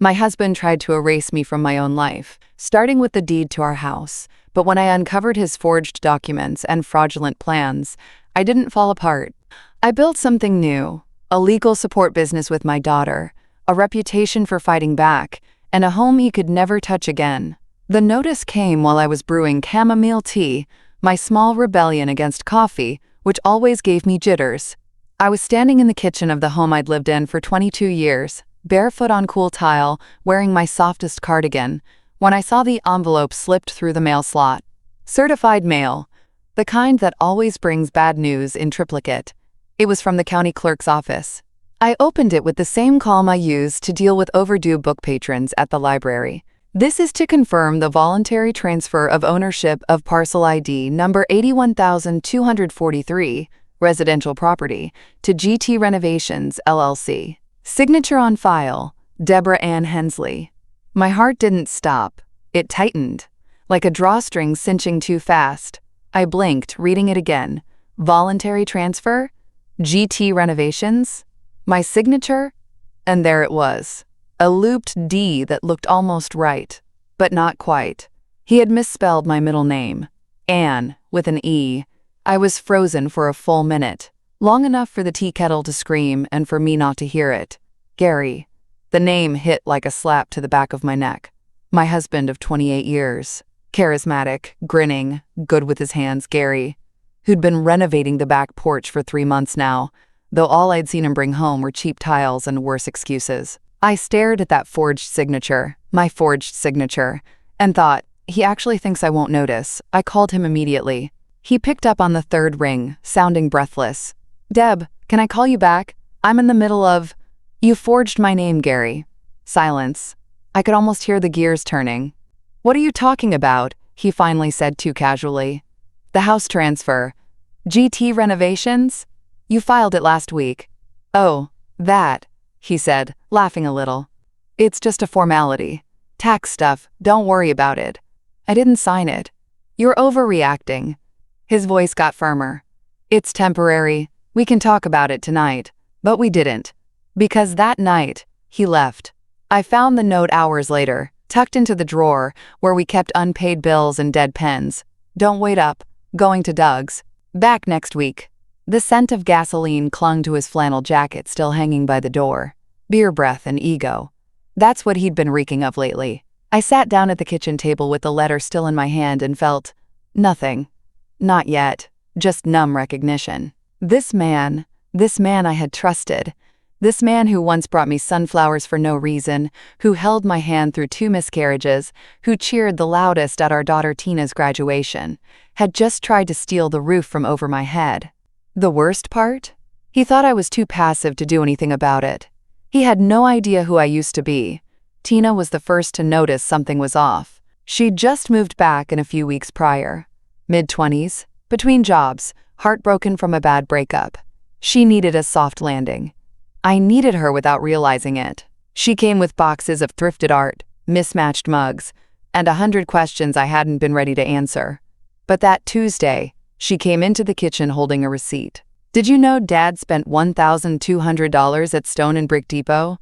My husband tried to erase me from my own life, starting with the deed to our house. But when I uncovered his forged documents and fraudulent plans, I didn't fall apart. I built something new, a legal support business with my daughter, a reputation for fighting back, and a home he could never touch again. The notice came while I was brewing chamomile tea, my small rebellion against coffee, which always gave me jitters. I was standing in the kitchen of the home I'd lived in for 22 years, barefoot on cool tile, wearing my softest cardigan, when I saw the envelope slipped through the mail slot. Certified mail, the kind that always brings bad news in triplicate. It was from the county clerk's office. I opened it with the same calm I use to deal with overdue book patrons at the library. This is to confirm the voluntary transfer of ownership of parcel ID number 81,243, residential property, to GT Renovations, LLC. Signature on file, Deborah Ann Hensley. My heart didn't stop. It tightened, like a drawstring cinching too fast. I blinked, reading it again. Voluntary transfer? GT Renovations? My signature? And there it was. A looped D that looked almost right, but not quite. He had misspelled my middle name, Ann, with an E. I was frozen for a full minute, long enough for the tea kettle to scream and for me not to hear it. Gary. The name hit like a slap to the back of my neck. My husband of 28 years. Charismatic, grinning, good with his hands, Gary, who'd been renovating the back porch for 3 months now, though all I'd seen him bring home were cheap tiles and worse excuses. I stared at that forged signature, my forged signature, and thought, he actually thinks I won't notice. I called him immediately. He picked up on the third ring, sounding breathless. Deb, can I call you back? I'm in the middle of... You forged my name, Gary. Silence. I could almost hear the gears turning. What are you talking about? He finally said too casually. The house transfer. GT Renovations? You filed it last week. Oh, that, he said, laughing a little. It's just a formality. Tax stuff, don't worry about it. I didn't sign it. You're overreacting. His voice got firmer. It's temporary. We can talk about it tonight. But we didn't. Because that night, he left. I found the note hours later, tucked into the drawer where we kept unpaid bills and dead pens. Don't wait up. Going to Doug's. Back next week. The scent of gasoline clung to his flannel jacket still hanging by the door. Beer breath and ego. That's what he'd been reeking of lately. I sat down at the kitchen table with the letter still in my hand and felt nothing. Not yet. Just numb recognition. This man I had trusted. This man who once brought me sunflowers for no reason, who held my hand through 2 miscarriages, who cheered the loudest at our daughter Tina's graduation, had just tried to steal the roof from over my head. The worst part? He thought I was too passive to do anything about it. He had no idea who I used to be. Tina was the first to notice something was off. She'd just moved back in a few weeks prior. Mid-20s, between jobs, heartbroken from a bad breakup. She needed a soft landing. I needed her without realizing it. She came with boxes of thrifted art, mismatched mugs, and 100 questions I hadn't been ready to answer. But that Tuesday, she came into the kitchen holding a receipt. Did you know Dad spent $1,200 at Stone and Brick Depot?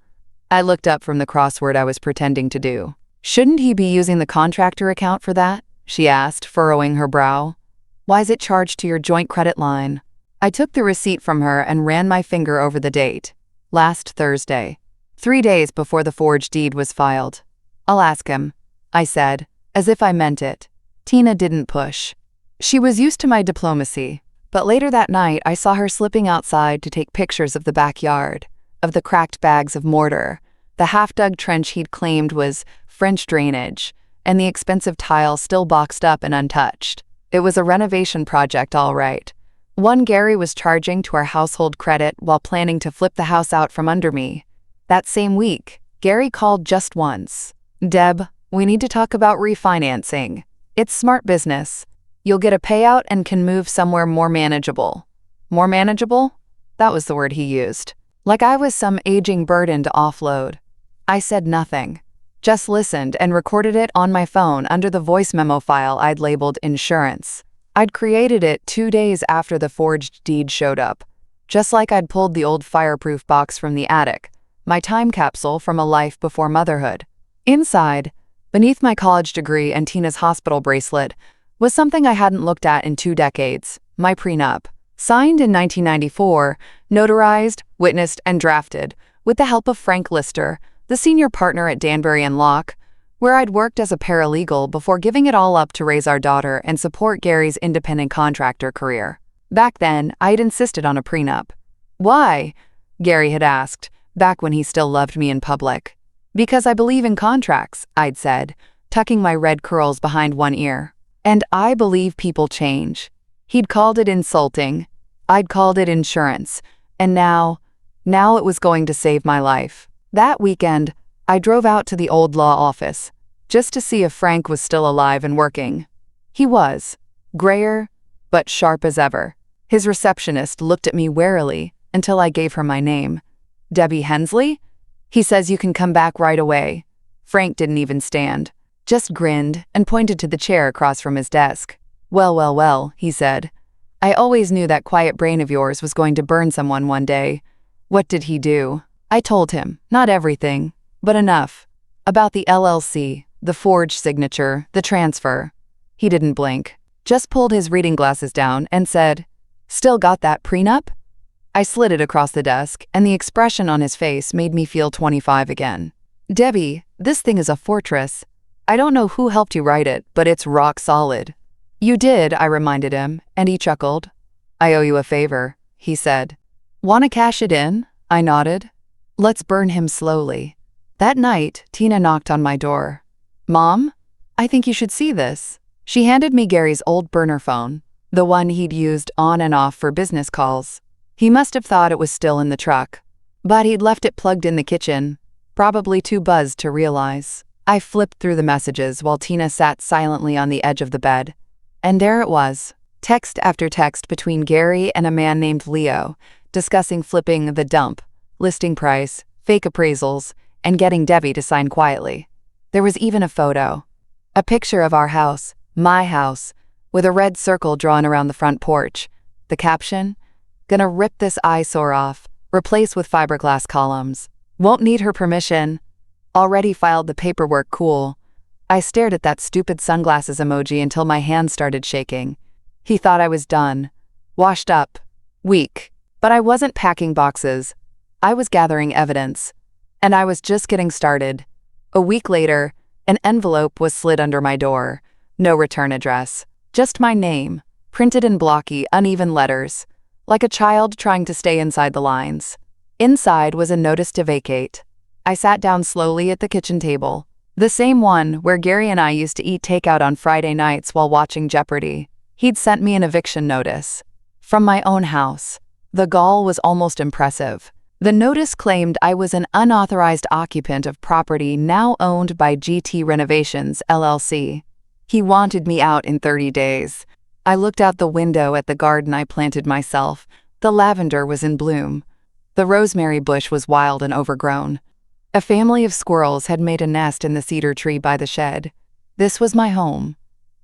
I looked up from the crossword I was pretending to do. Shouldn't he be using the contractor account for that? She asked, furrowing her brow. Why is it charged to your joint credit line? I took the receipt from her and ran my finger over the date. Last Thursday. 3 days before the forged deed was filed. I'll ask him, I said, as if I meant it. Tina didn't push. She was used to my diplomacy, but later that night I saw her slipping outside to take pictures of the backyard, of the cracked bags of mortar, the half-dug trench he'd claimed was French drainage, and the expensive tile still boxed up and untouched. It was a renovation project, all right. One Gary was charging to our household credit while planning to flip the house out from under me. That same week, Gary called just once. Deb, we need to talk about refinancing. It's smart business. You'll get a payout and can move somewhere more manageable. More manageable? That was the word he used. Like I was some aging burden to offload. I said nothing. Just listened and recorded it on my phone under the voice memo file I'd labeled insurance. I'd created it 2 days after the forged deed showed up. Just like I'd pulled the old fireproof box from the attic, my time capsule from a life before motherhood. Inside, beneath my college degree and Tina's hospital bracelet, was something I hadn't looked at in 2 decades, my prenup. Signed in 1994, notarized, witnessed, and drafted, with the help of Frank Lister, the senior partner at Danbury and Locke, where I'd worked as a paralegal before giving it all up to raise our daughter and support Gary's independent contractor career. Back then, I had insisted on a prenup. Why? Gary had asked, back when he still loved me in public. Because I believe in contracts, I'd said, tucking my red curls behind one ear. And I believe people change. He'd called it insulting. I'd called it insurance. And now it was going to save my life. That weekend, I drove out to the old law office, just to see if Frank was still alive and working. He was, grayer, but sharp as ever. His receptionist looked at me warily until I gave her my name. Debbie Hensley? He says you can come back right away. Frank didn't even stand, just grinned and pointed to the chair across from his desk. Well, he said. I always knew that quiet brain of yours was going to burn someone one day. What did he do? I told him, not everything, but enough. About the LLC, the forged signature, the transfer. He didn't blink, just pulled his reading glasses down and said, "Still got that prenup?" I slid it across the desk, and the expression on his face made me feel 25 again. Debbie, this thing is a fortress. I don't know who helped you write it, but it's rock solid. You did, I reminded him, and he chuckled. I owe you a favor, he said. Want to cash it in? I nodded. Let's burn him slowly. That night, Tina knocked on my door. Mom, I think you should see this. She handed me Gary's old burner phone, the one he'd used on and off for business calls. He must have thought it was still in the truck, but he'd left it plugged in the kitchen, probably too buzzed to realize. I flipped through the messages while Tina sat silently on the edge of the bed. And there it was, text after text between Gary and a man named Leo, discussing flipping the dump, listing price, fake appraisals, and getting Debbie to sign quietly. There was even a photo. A picture of our house, my house, with a red circle drawn around the front porch. The caption, "Gonna rip this eyesore off, replace with fiberglass columns. Won't need her permission. Already filed the paperwork cool." I stared at that stupid sunglasses emoji until my hands started shaking. He thought I was done. Washed up. Weak. But I wasn't packing boxes. I was gathering evidence. And I was just getting started. A week later, an envelope was slid under my door. No return address. Just my name, printed in blocky, uneven letters, like a child trying to stay inside the lines. Inside was a notice to vacate. I sat down slowly at the kitchen table. The same one where Gary and I used to eat takeout on Friday nights while watching Jeopardy. He'd sent me an eviction notice. From my own house. The gall was almost impressive. The notice claimed I was an unauthorized occupant of property now owned by GT Renovations, LLC. He wanted me out in 30 days. I looked out the window at the garden I planted myself. The lavender was in bloom. The rosemary bush was wild and overgrown. A family of squirrels had made a nest in the cedar tree by the shed. This was my home.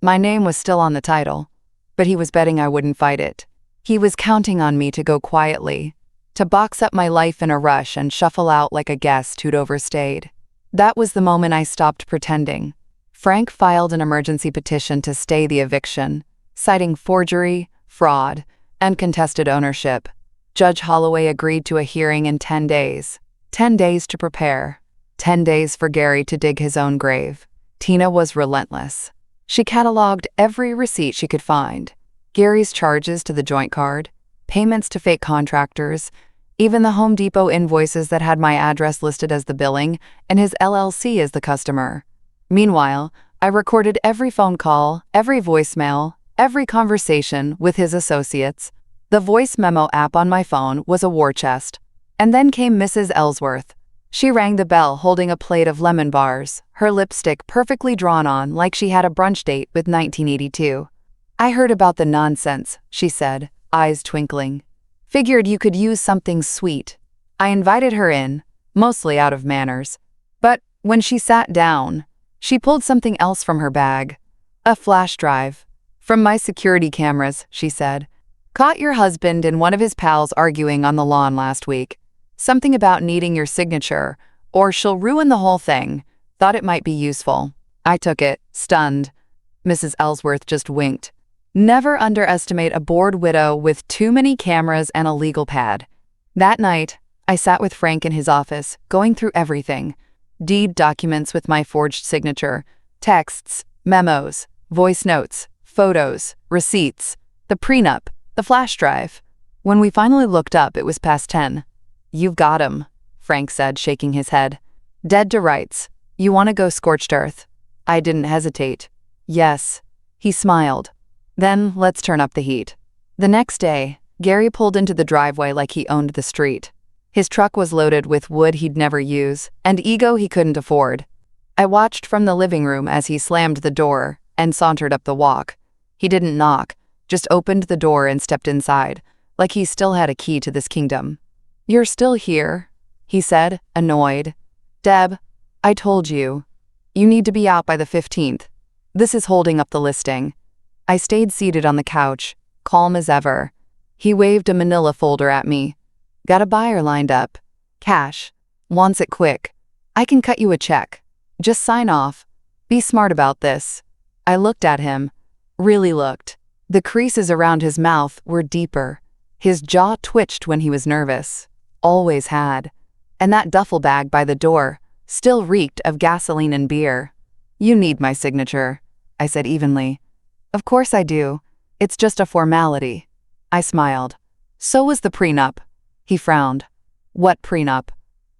My name was still on the title, but he was betting I wouldn't fight it. He was counting on me to go quietly, to box up my life in a rush and shuffle out like a guest who'd overstayed. That was the moment I stopped pretending. Frank filed an emergency petition to stay the eviction, citing forgery, fraud, and contested ownership. Judge Holloway agreed to a hearing in 10 days. 10 days to prepare. 10 days for Gary to dig his own grave. Tina was relentless. She cataloged every receipt she could find. Gary's charges to the joint card, payments to fake contractors, even the Home Depot invoices that had my address listed as the billing and his LLC as the customer. Meanwhile, I recorded every phone call, every voicemail, every conversation with his associates. The voice memo app on my phone was a war chest. And then came Mrs. Ellsworth. She rang the bell holding a plate of lemon bars, her lipstick perfectly drawn on like she had a brunch date with 1982. I heard about the nonsense, she said, eyes twinkling. Figured you could use something sweet. I invited her in, mostly out of manners. But when she sat down, she pulled something else from her bag. A flash drive. From my security cameras, she said. Caught your husband and one of his pals arguing on the lawn last week. Something about needing your signature, or she'll ruin the whole thing. Thought it might be useful. I took it, stunned. Mrs. Ellsworth just winked. Never underestimate a bored widow with too many cameras and a legal pad. That night, I sat with Frank in his office, going through everything. Deed documents with my forged signature, texts, memos, voice notes, photos, receipts, the prenup, the flash drive. When we finally looked up, it was past 10. "You've got 'em," Frank said, shaking his head. "Dead to rights. You want to go scorched earth?" I didn't hesitate. "Yes." He smiled. "Then let's turn up the heat." The next day, Gary pulled into the driveway like he owned the street. His truck was loaded with wood he'd never use and ego he couldn't afford. I watched from the living room as he slammed the door and sauntered up the walk. He didn't knock, just opened the door and stepped inside, like he still had a key to this kingdom. "You're still here," he said, annoyed. "Deb, I told you. You need to be out by the 15th. This is holding up the listing." I stayed seated on the couch, calm as ever. He waved a manila folder at me. "Got a buyer lined up. Cash. Wants it quick. I can cut you a check. Just sign off. Be smart about this." I looked at him. Really looked. The creases around his mouth were deeper. His jaw twitched when he was nervous. Always had. And that duffel bag by the door still reeked of gasoline and beer. "You need my signature," I said evenly. "Of course I do. It's just a formality." I smiled. "So was the prenup." He frowned. "What prenup?"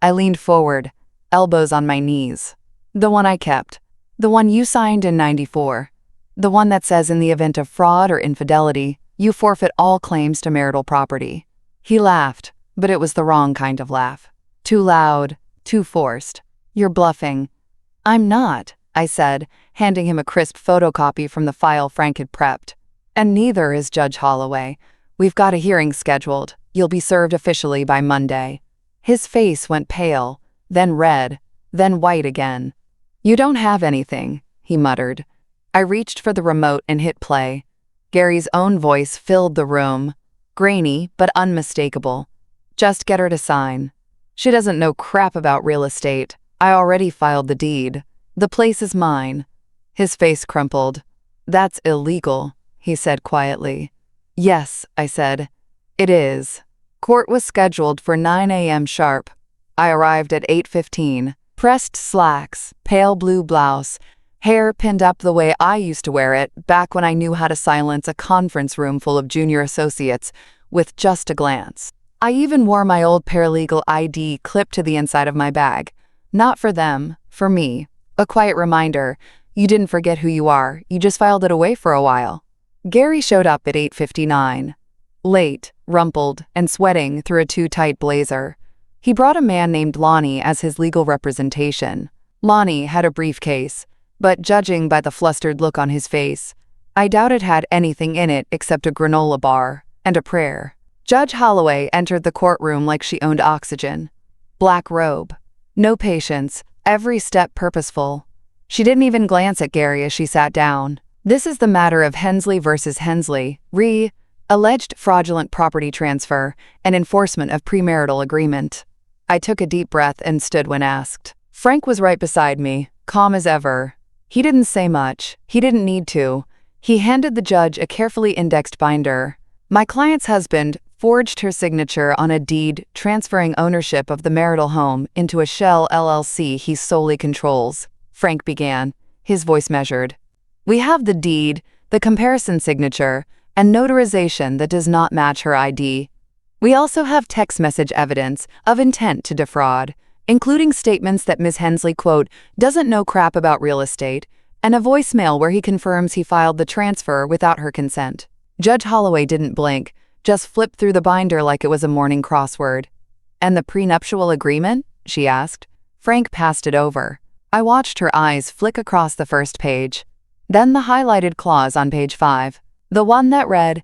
I leaned forward, elbows on my knees. "The one I kept. The one you signed in '94. The one that says in the event of fraud or infidelity, you forfeit all claims to marital property." He laughed, but it was the wrong kind of laugh. Too loud, too forced. "You're bluffing." "I'm not," I said, handing him a crisp photocopy from the file Frank had prepped. "And neither is Judge Holloway. We've got a hearing scheduled. You'll be served officially by Monday." His face went pale, then red, then white again. "You don't have anything," he muttered. I reached for the remote and hit play. Gary's own voice filled the room, grainy but unmistakable. "Just get her to sign. She doesn't know crap about real estate. I already filed the deed. The place is mine." His face crumpled. "That's illegal," he said quietly. "Yes," I said. "It is." Court was scheduled for 9 a.m. sharp. I arrived at 8:15. Pressed slacks, pale blue blouse, hair pinned up the way I used to wear it back when I knew how to silence a conference room full of junior associates with just a glance. I even wore my old paralegal ID clipped to the inside of my bag. Not for them, for me. A quiet reminder, you didn't forget who you are, you just filed it away for a while. Gary showed up at 8:59. Late, rumpled, and sweating through a too-tight blazer. He brought a man named Lonnie as his legal representation. Lonnie had a briefcase, but judging by the flustered look on his face, I doubt it had anything in it except a granola bar and a prayer. Judge Holloway entered the courtroom like she owned oxygen. Black robe. No patience, every step purposeful. She didn't even glance at Gary as she sat down. "This is the matter of Hensley versus Hensley, alleged fraudulent property transfer and enforcement of premarital agreement." I took a deep breath and stood when asked. Frank was right beside me, calm as ever. He didn't say much. He didn't need to. He handed the judge a carefully indexed binder. "My client's husband forged her signature on a deed transferring ownership of the marital home into a shell LLC he solely controls," Frank began, his voice measured. "We have the deed, the comparison signature, and notarization that does not match her ID. We also have text message evidence of intent to defraud, including statements that Ms. Hensley, quote, doesn't know crap about real estate, and a voicemail where he confirms he filed the transfer without her consent." Judge Holloway didn't blink, just flipped through the binder like it was a morning crossword. "And the prenuptial agreement?" she asked. Frank passed it over. I watched her eyes flick across the first page. Then the highlighted clause on page 5. The one that read,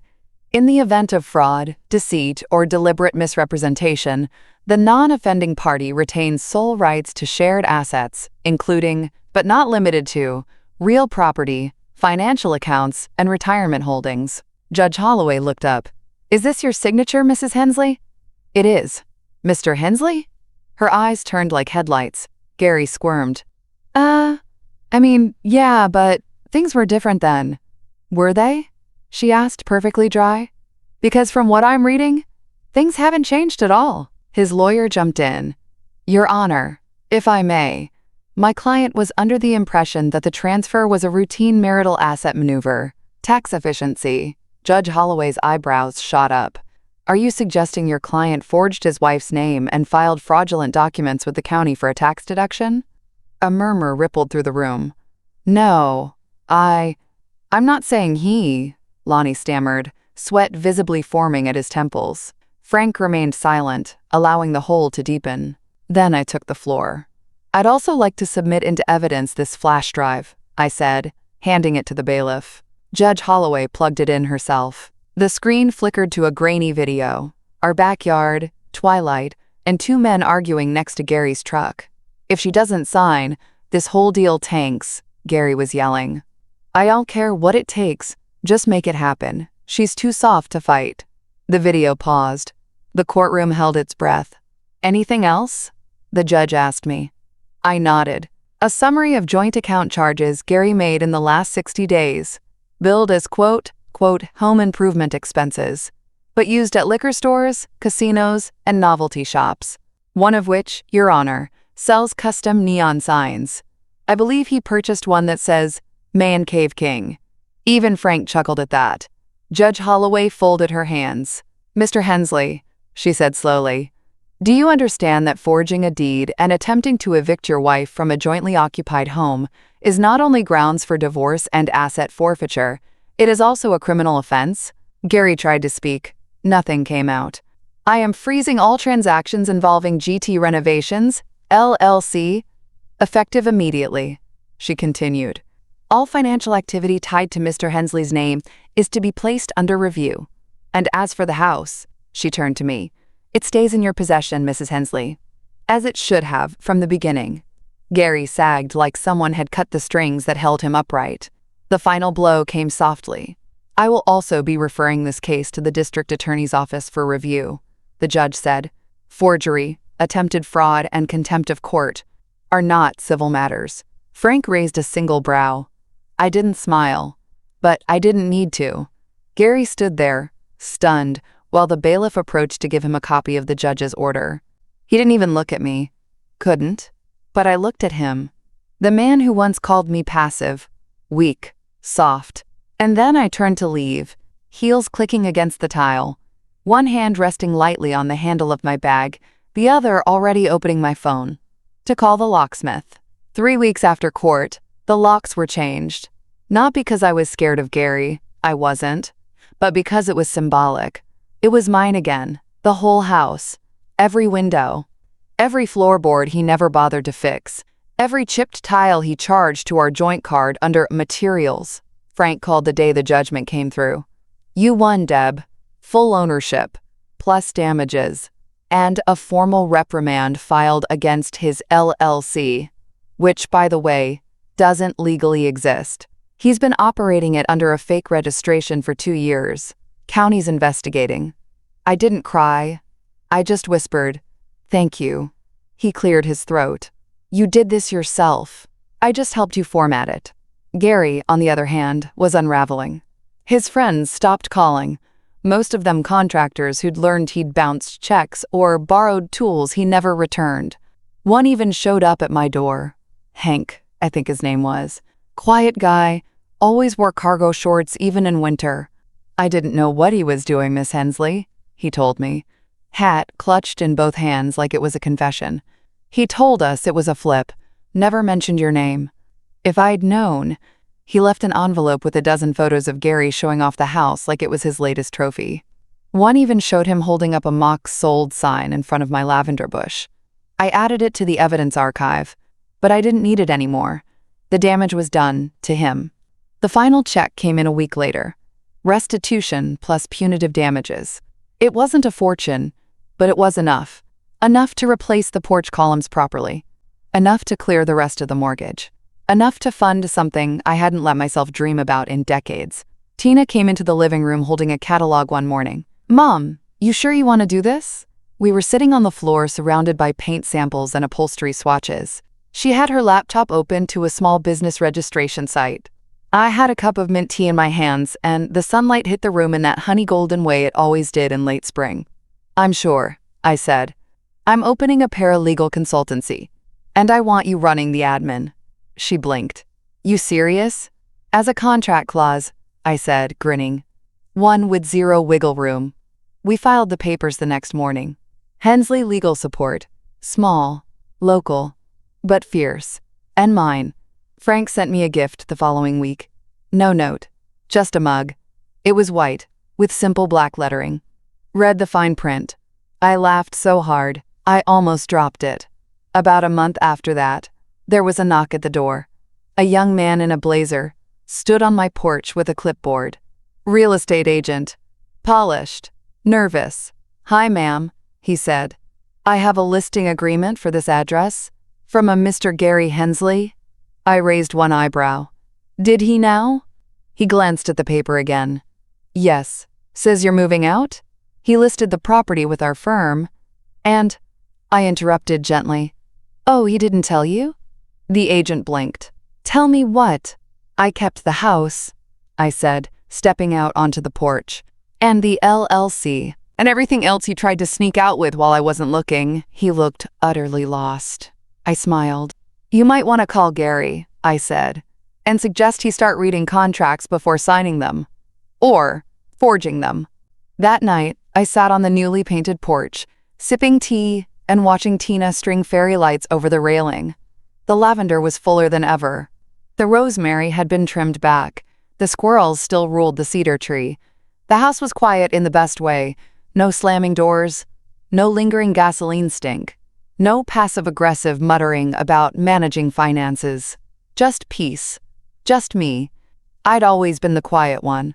"In the event of fraud, deceit, or deliberate misrepresentation, the non-offending party retains sole rights to shared assets, including, but not limited to, real property, financial accounts, and retirement holdings." Judge Holloway looked up. "Is this your signature, Mrs. Hensley?" "It is." Mr. Hensley? Her eyes turned like headlights. Gary squirmed. Yeah, but things were different then. Were they? She asked, perfectly dry. Because from what I'm reading, things haven't changed at all. His lawyer jumped in. Your Honor, if I may, my client was under the impression that the transfer was a routine marital asset maneuver. Tax efficiency. Judge Holloway's eyebrows shot up. Are you suggesting your client forged his wife's name and filed fraudulent documents with the county for a tax deduction? A murmur rippled through the room. No, I'm not saying he, Lonnie stammered, sweat visibly forming at his temples. Frank remained silent, allowing the hole to deepen. Then I took the floor. I'd also like to submit into evidence this flash drive, I said, handing it to the bailiff. Judge Holloway plugged it in herself. The screen flickered to a grainy video. Our backyard, twilight, and two men arguing next to Gary's truck. If she doesn't sign, this whole deal tanks, Gary was yelling. I don't care what it takes, just make it happen. She's too soft to fight. The video paused. The courtroom held its breath. Anything else? The judge asked me. I nodded. A summary of joint account charges Gary made in the last 60 days, billed as quote, home improvement expenses, but used at liquor stores, casinos, and novelty shops, one of which, Your Honor, sells custom neon signs. I believe he purchased one that says, Man Cave King. Even Frank chuckled at that. Judge Holloway folded her hands. Mr. Hensley, she said slowly, do you understand that forging a deed and attempting to evict your wife from a jointly occupied home is not only grounds for divorce and asset forfeiture, it is also a criminal offense? Gary tried to speak. Nothing came out. I am freezing all transactions involving GT Renovations, LLC, effective immediately, she continued. All financial activity tied to Mr. Hensley's name is to be placed under review. And as for the house, she turned to me, it stays in your possession, Mrs. Hensley. As it should have from the beginning. Gary sagged like someone had cut the strings that held him upright. The final blow came softly. I will also be referring this case to the district attorney's office for review, the judge said. Forgery, attempted fraud, and contempt of court are not civil matters. Frank raised a single brow. I didn't smile, but I didn't need to. Gary stood there, stunned, while the bailiff approached to give him a copy of the judge's order. He didn't even look at me. Couldn't. But I looked at him. The man who once called me passive, weak, soft. And then I turned to leave, heels clicking against the tile, one hand resting lightly on the handle of my bag, the other already opening my phone. To call the locksmith. 3 weeks after court, the locks were changed. Not because I was scared of Gary, I wasn't, but because it was symbolic. It was mine again, the whole house, every window, every floorboard he never bothered to fix, every chipped tile he charged to our joint card under materials. Frank called the day the judgment came through. You won, Deb. Full ownership, plus damages, and a formal reprimand filed against his LLC, which, by the way, doesn't legally exist. He's been operating it under a fake registration for 2 years. County's investigating. I didn't cry. I just whispered, thank you. He cleared his throat. You did this yourself. I just helped you format it. Gary, on the other hand, was unraveling. His friends stopped calling, most of them contractors who'd learned he'd bounced checks or borrowed tools he never returned. One even showed up at my door. Hank, I think his name was. Quiet guy, always wore cargo shorts even in winter. I didn't know what he was doing, Miss Hensley, he told me. Hat clutched in both hands like it was a confession. He told us it was a flip, never mentioned your name. If I'd known, he left an envelope with a dozen photos of Gary showing off the house like it was his latest trophy. One even showed him holding up a mock sold sign in front of my lavender bush. I added it to the evidence archive, but I didn't need it anymore. The damage was done, to him. The final check came in a week later. Restitution plus punitive damages. It wasn't a fortune, but it was enough. Enough to replace the porch columns properly. Enough to clear the rest of the mortgage. Enough to fund something I hadn't let myself dream about in decades. Tina came into the living room holding a catalog one morning. Mom, you sure you want to do this? We were sitting on the floor surrounded by paint samples and upholstery swatches. She had her laptop open to a small business registration site. I had a cup of mint tea in my hands, and the sunlight hit the room in that honey golden way it always did in late spring. "I'm sure," I said. "I'm opening a paralegal consultancy, and I want you running the admin." She blinked. "You serious?" "As a contract clause," I said, grinning. "One with zero wiggle room." We filed the papers the next morning. Hensley Legal Support. Small, local, but fierce. And mine. Frank sent me a gift the following week. No note. Just a mug. It was white, with simple black lettering. Read the fine print. I laughed so hard, I almost dropped it. About a month after that, there was a knock at the door. A young man in a blazer stood on my porch with a clipboard. Real estate agent. Polished. Nervous. "Hi, ma'am," he said. "I have a listing agreement for this address. From a Mr. Gary Hensley." I raised one eyebrow. "Did he now?" He glanced at the paper again. "Yes. Says you're moving out?" He listed the property with our firm. And, I interrupted gently. "Oh, he didn't tell you?" The agent blinked. "Tell me what?" "I kept the house," I said, stepping out onto the porch. "And the LLC, and everything else he tried to sneak out with while I wasn't looking." He looked utterly lost. I smiled. "You might want to call Gary," I said, "and suggest he start reading contracts before signing them. Or forging them." That night, I sat on the newly painted porch, sipping tea and watching Tina string fairy lights over the railing. The lavender was fuller than ever. The rosemary had been trimmed back. The squirrels still ruled the cedar tree. The house was quiet in the best way. No slamming doors, no lingering gasoline stink, no passive-aggressive muttering about managing finances. Just peace. Just me. I'd always been the quiet one,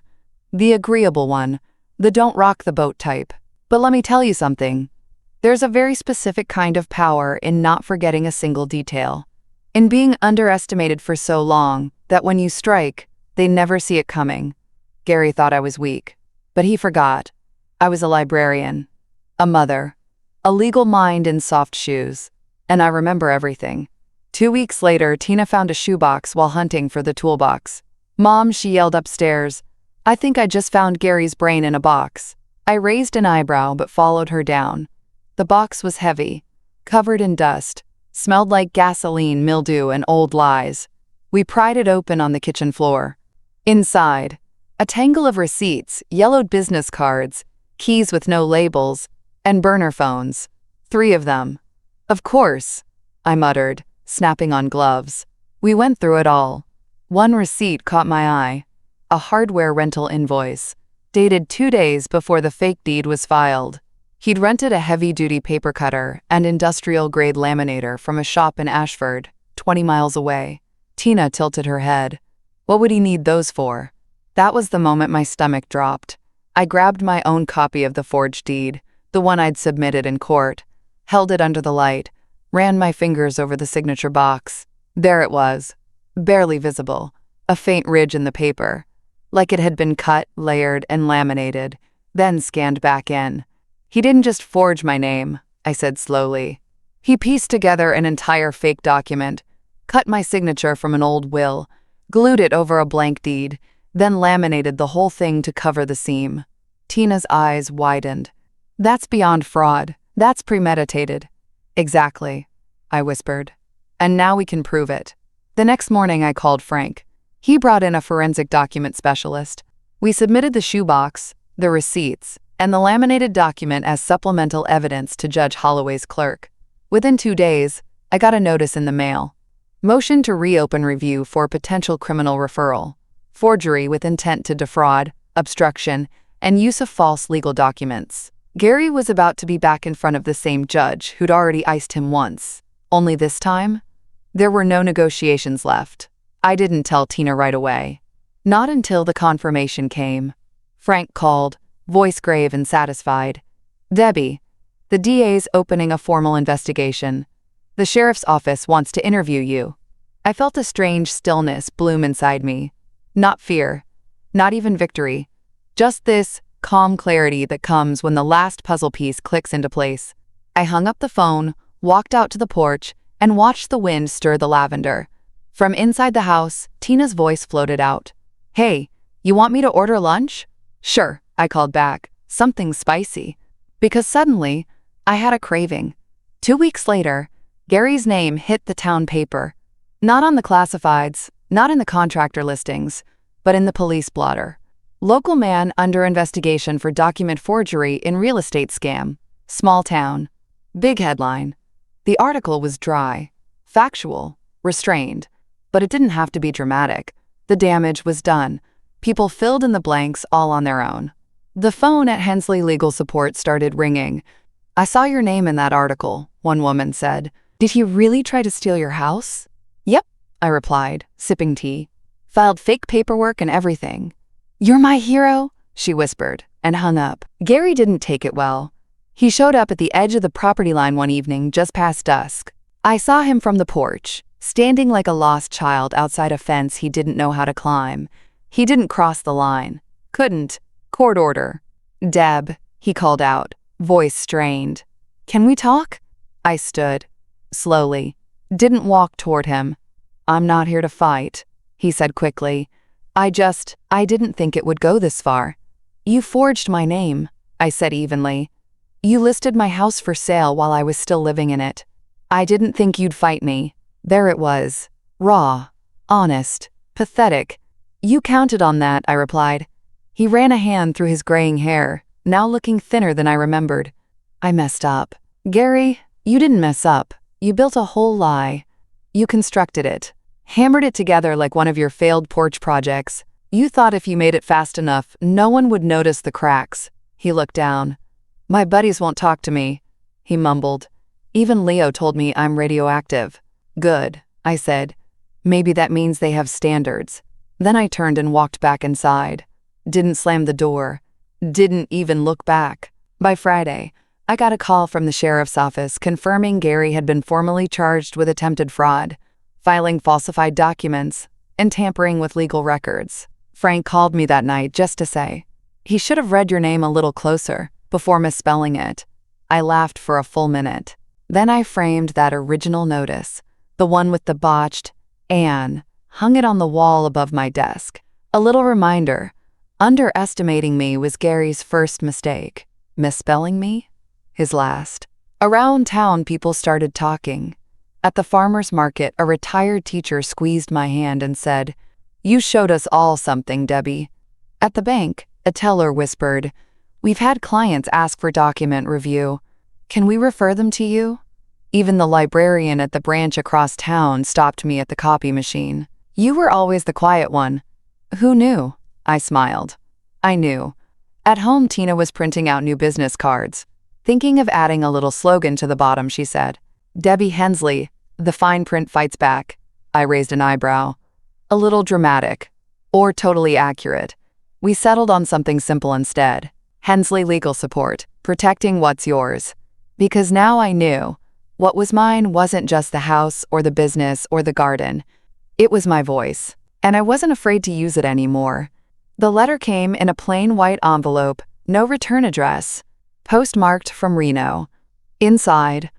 the agreeable one, the don't-rock-the-boat type. But let me tell you something. There's a very specific kind of power in not forgetting a single detail. In being underestimated for so long that when you strike, they never see it coming. Gary thought I was weak, but he forgot. I was a librarian, a mother, a legal mind in soft shoes, and I remember everything. 2 weeks later, Tina found a shoebox while hunting for the toolbox. "Mom," she yelled upstairs, "I think I just found Gary's brain in a box." I raised an eyebrow but followed her down. The box was heavy, covered in dust, smelled like gasoline, mildew, and old lies. We pried it open on the kitchen floor. Inside, a tangle of receipts, yellowed business cards, keys with no labels, and burner phones. 3 of them. "Of course," I muttered, snapping on gloves. We went through it all. One receipt caught my eye. A hardware rental invoice, dated 2 days before the fake deed was filed. He'd rented a heavy-duty paper cutter and industrial-grade laminator from a shop in Ashford, 20 miles away. Tina tilted her head. What would he need those for? That was the moment my stomach dropped. I grabbed my own copy of the forged deed, the one I'd submitted in court, held it under the light, ran my fingers over the signature box. There it was, barely visible, a faint ridge in the paper, like it had been cut, layered, and laminated, then scanned back in. "He didn't just forge my name," I said slowly. "He pieced together an entire fake document, cut my signature from an old will, glued it over a blank deed, then laminated the whole thing to cover the seam." Tina's eyes widened. "That's beyond fraud. That's premeditated." "Exactly," I whispered. "And now we can prove it." The next morning I called Frank. He brought in a forensic document specialist. We submitted the shoebox, the receipts, and the laminated document as supplemental evidence to Judge Holloway's clerk. Within 2 days, I got a notice in the mail. Motion to reopen review for potential criminal referral, forgery with intent to defraud, obstruction, and use of false legal documents. Gary was about to be back in front of the same judge who'd already iced him once. Only this time, there were no negotiations left. I didn't tell Tina right away. Not until the confirmation came. Frank called, voice grave and satisfied. "Debbie, the DA's opening a formal investigation. The sheriff's office wants to interview you." I felt a strange stillness bloom inside me. Not fear, not even victory. Just this calm clarity that comes when the last puzzle piece clicks into place. I hung up the phone, walked out to the porch, and watched the wind stir the lavender. From inside the house, Tina's voice floated out. "Hey, you want me to order lunch?" "Sure," I called back, "something spicy." Because suddenly, I had a craving. 2 weeks later, Gary's name hit the town paper. Not on the classifieds, not in the contractor listings, but in the police blotter. Local man under investigation for document forgery in real estate scam. Small town. Big headline. The article was dry, factual, restrained, but it didn't have to be dramatic. The damage was done. People filled in the blanks all on their own. The phone at Hensley Legal Support started ringing. "I saw your name in that article," one woman said. "Did he really try to steal your house?" "Yep," I replied, sipping tea. "Filed fake paperwork and everything." "You're my hero," she whispered, and hung up. Gary didn't take it well. He showed up at the edge of the property line one evening just past dusk. I saw him from the porch, standing like a lost child outside a fence he didn't know how to climb. He didn't cross the line. Couldn't. Court order. "Deb," he called out, voice strained. "Can we talk?" I stood. Slowly. Didn't walk toward him. "I'm not here to fight," he said quickly. I didn't think it would go this far." "You forged my name," I said evenly. "You listed my house for sale while I was still living in it. I didn't think you'd fight me." There it was. Raw. Honest. Pathetic. "You counted on that," I replied. He ran a hand through his graying hair, now looking thinner than I remembered. "I messed up." "Gary, you didn't mess up. You built a whole lie. You constructed it. Hammered it together like one of your failed porch projects. You thought if you made it fast enough, no one would notice the cracks." He looked down. "My buddies won't talk to me," he mumbled. "Even Leo told me I'm radioactive." "Good," I said. "Maybe that means they have standards." Then I turned and walked back inside. Didn't slam the door. Didn't even look back. By Friday, I got a call from the sheriff's office confirming Gary had been formally charged with attempted fraud, filing falsified documents, and tampering with legal records. Frank called me that night just to say, "He should have read your name a little closer," before misspelling it. I laughed for a full minute. Then I framed that original notice, the one with the botched Anne, hung it on the wall above my desk. A little reminder. Underestimating me was Gary's first mistake. Misspelling me? His last. Around town, people started talking. At the farmer's market, a retired teacher squeezed my hand and said, "You showed us all something, Debbie." At the bank, a teller whispered, "We've had clients ask for document review. Can we refer them to you?" Even the librarian at the branch across town stopped me at the copy machine. "You were always the quiet one." "Who knew?" I smiled. I knew. At home, Tina was printing out new business cards. Thinking of adding a little slogan to the bottom, she said, "Debbie Hensley, the fine print fights back." I raised an eyebrow. A little dramatic. Or totally accurate. We settled on something simple instead. Hensley Legal Support, protecting what's yours. Because now I knew, what was mine wasn't just the house or the business or the garden. It was my voice. And I wasn't afraid to use it anymore. The letter came in a plain white envelope, no return address, postmarked from Reno. Inside,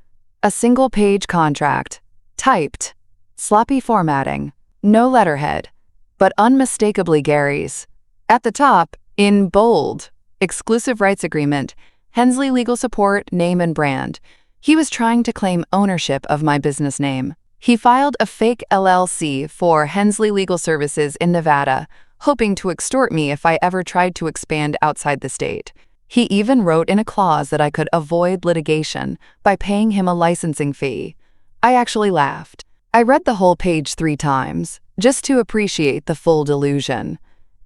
a single-page contract, typed, sloppy formatting, no letterhead, but unmistakably Gary's. At the top, in bold, exclusive rights agreement, Hensley Legal Support, name and brand. He was trying to claim ownership of my business name. He filed a fake LLC for Hensley Legal Services in Nevada, hoping to extort me if I ever tried to expand outside the state. He even wrote in a clause that I could avoid litigation by paying him a licensing fee. I actually laughed. I read the whole page 3 times, just to appreciate the full delusion.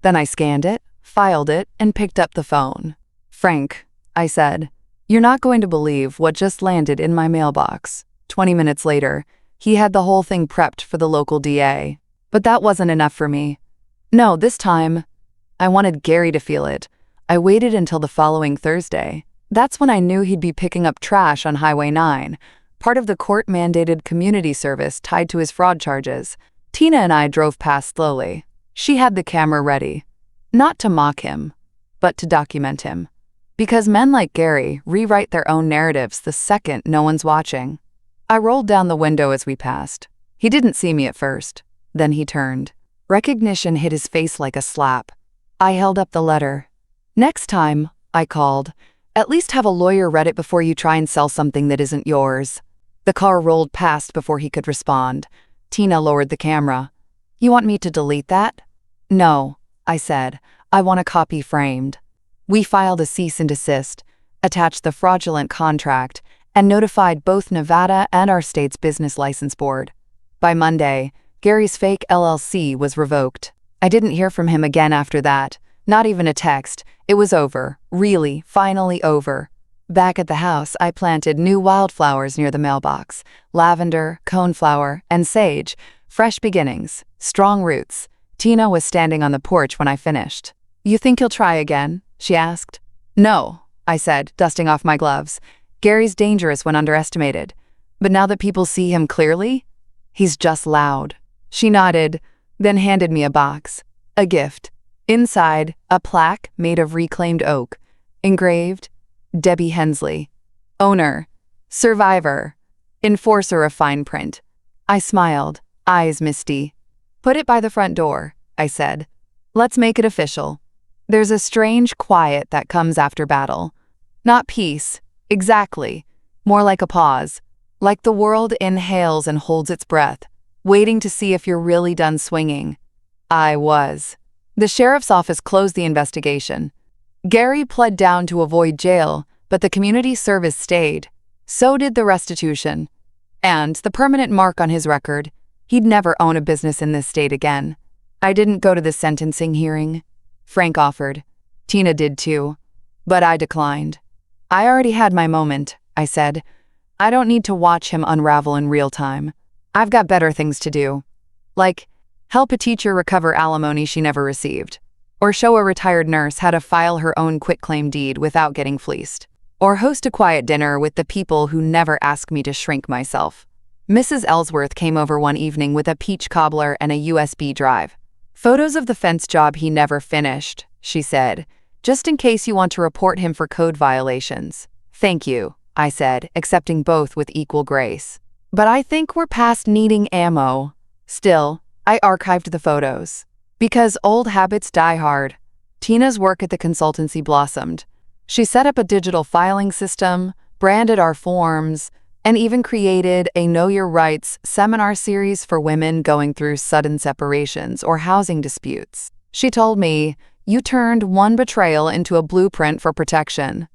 Then I scanned it, filed it, and picked up the phone. "Frank," I said, "you're not going to believe what just landed in my mailbox." 20 minutes later, he had the whole thing prepped for the local DA. But that wasn't enough for me. No, this time, I wanted Gary to feel it. I waited until the following Thursday. That's when I knew he'd be picking up trash on Highway 9, part of the court-mandated community service tied to his fraud charges. Tina and I drove past slowly. She had the camera ready. Not to mock him, but to document him. Because men like Gary rewrite their own narratives the second no one's watching. I rolled down the window as we passed. He didn't see me at first. Then he turned. Recognition hit his face like a slap. I held up the letter. "Next time," I called, "at least have a lawyer read it before you try and sell something that isn't yours." The car rolled past before he could respond. Tina lowered the camera. "You want me to delete that?" "No," I said. "I want a copy framed." We filed a cease and desist, attached the fraudulent contract, and notified both Nevada and our state's business license board. By Monday, Gary's fake LLC was revoked. I didn't hear from him again after that, not even a text. It was over, really, finally over. Back at the house, I planted new wildflowers near the mailbox: lavender, coneflower, and sage. Fresh beginnings, strong roots. Tina was standing on the porch when I finished. "You think you'll try again?" she asked. "No," I said, dusting off my gloves. "Gary's dangerous when underestimated. But now that people see him clearly, he's just loud." She nodded, then handed me a box. A gift. Inside, a plaque made of reclaimed oak. Engraved, Debbie Hensley. Owner. Survivor. Enforcer of fine print. I smiled, eyes misty. "Put it by the front door," I said. "Let's make it official." There's a strange quiet that comes after battle. Not peace, exactly. More like a pause. Like the world inhales and holds its breath, waiting to see if you're really done swinging. I was. The sheriff's office closed the investigation. Gary pled down to avoid jail, but the community service stayed. So did the restitution. And the permanent mark on his record. He'd never own a business in this state again. I didn't go to the sentencing hearing. Frank offered. Tina did too. But I declined. "I already had my moment," I said. "I don't need to watch him unravel in real time. I've got better things to do. Like, help a teacher recover alimony she never received. Or show a retired nurse how to file her own quitclaim deed without getting fleeced. Or host a quiet dinner with the people who never ask me to shrink myself." Mrs. Ellsworth came over one evening with a peach cobbler and a USB drive. "Photos of the fence job he never finished," she said, "just in case you want to report him for code violations." "Thank you," I said, accepting both with equal grace. "But I think we're past needing ammo." Still, I archived the photos. Because old habits die hard. Tina's work at the consultancy blossomed. She set up a digital filing system, branded our forms, and even created a Know Your Rights seminar series for women going through sudden separations or housing disputes. She told me, "You turned one betrayal into a blueprint for protection."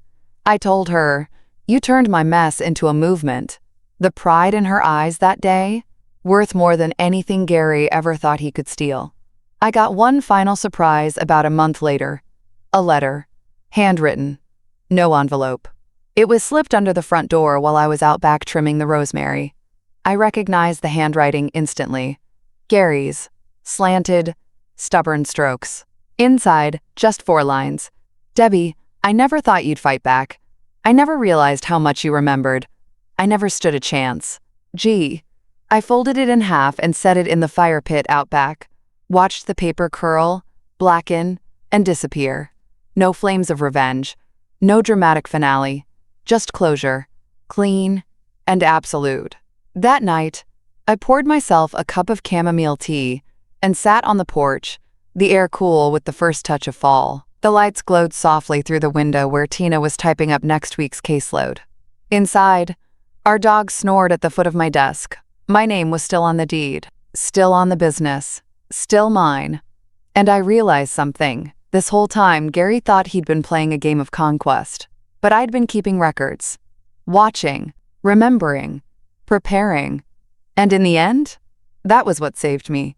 I told her, "You turned my mess into a movement." The pride in her eyes that day, worth more than anything Gary ever thought he could steal. I got one final surprise about a month later. A letter. Handwritten. No envelope. It was slipped under the front door while I was out back trimming the rosemary. I recognized the handwriting instantly. Gary's. Slanted, stubborn strokes. Inside, just 4 lines. "Debbie, I never thought you'd fight back. I never realized how much you remembered. I never stood a chance. Gee." I folded it in half and set it in the fire pit out back. Watched the paper curl, blacken, and disappear. No flames of revenge. No dramatic finale. Just closure. Clean and absolute. That night, I poured myself a cup of chamomile tea and sat on the porch, the air cool with the first touch of fall. The lights glowed softly through the window where Tina was typing up next week's caseload. Inside, our dog snored at the foot of my desk. My name was still on the deed, still on the business, still mine. And I realized something. This whole time, Gary thought he'd been playing a game of conquest. But I'd been keeping records. Watching, remembering, preparing. And in the end, that was what saved me.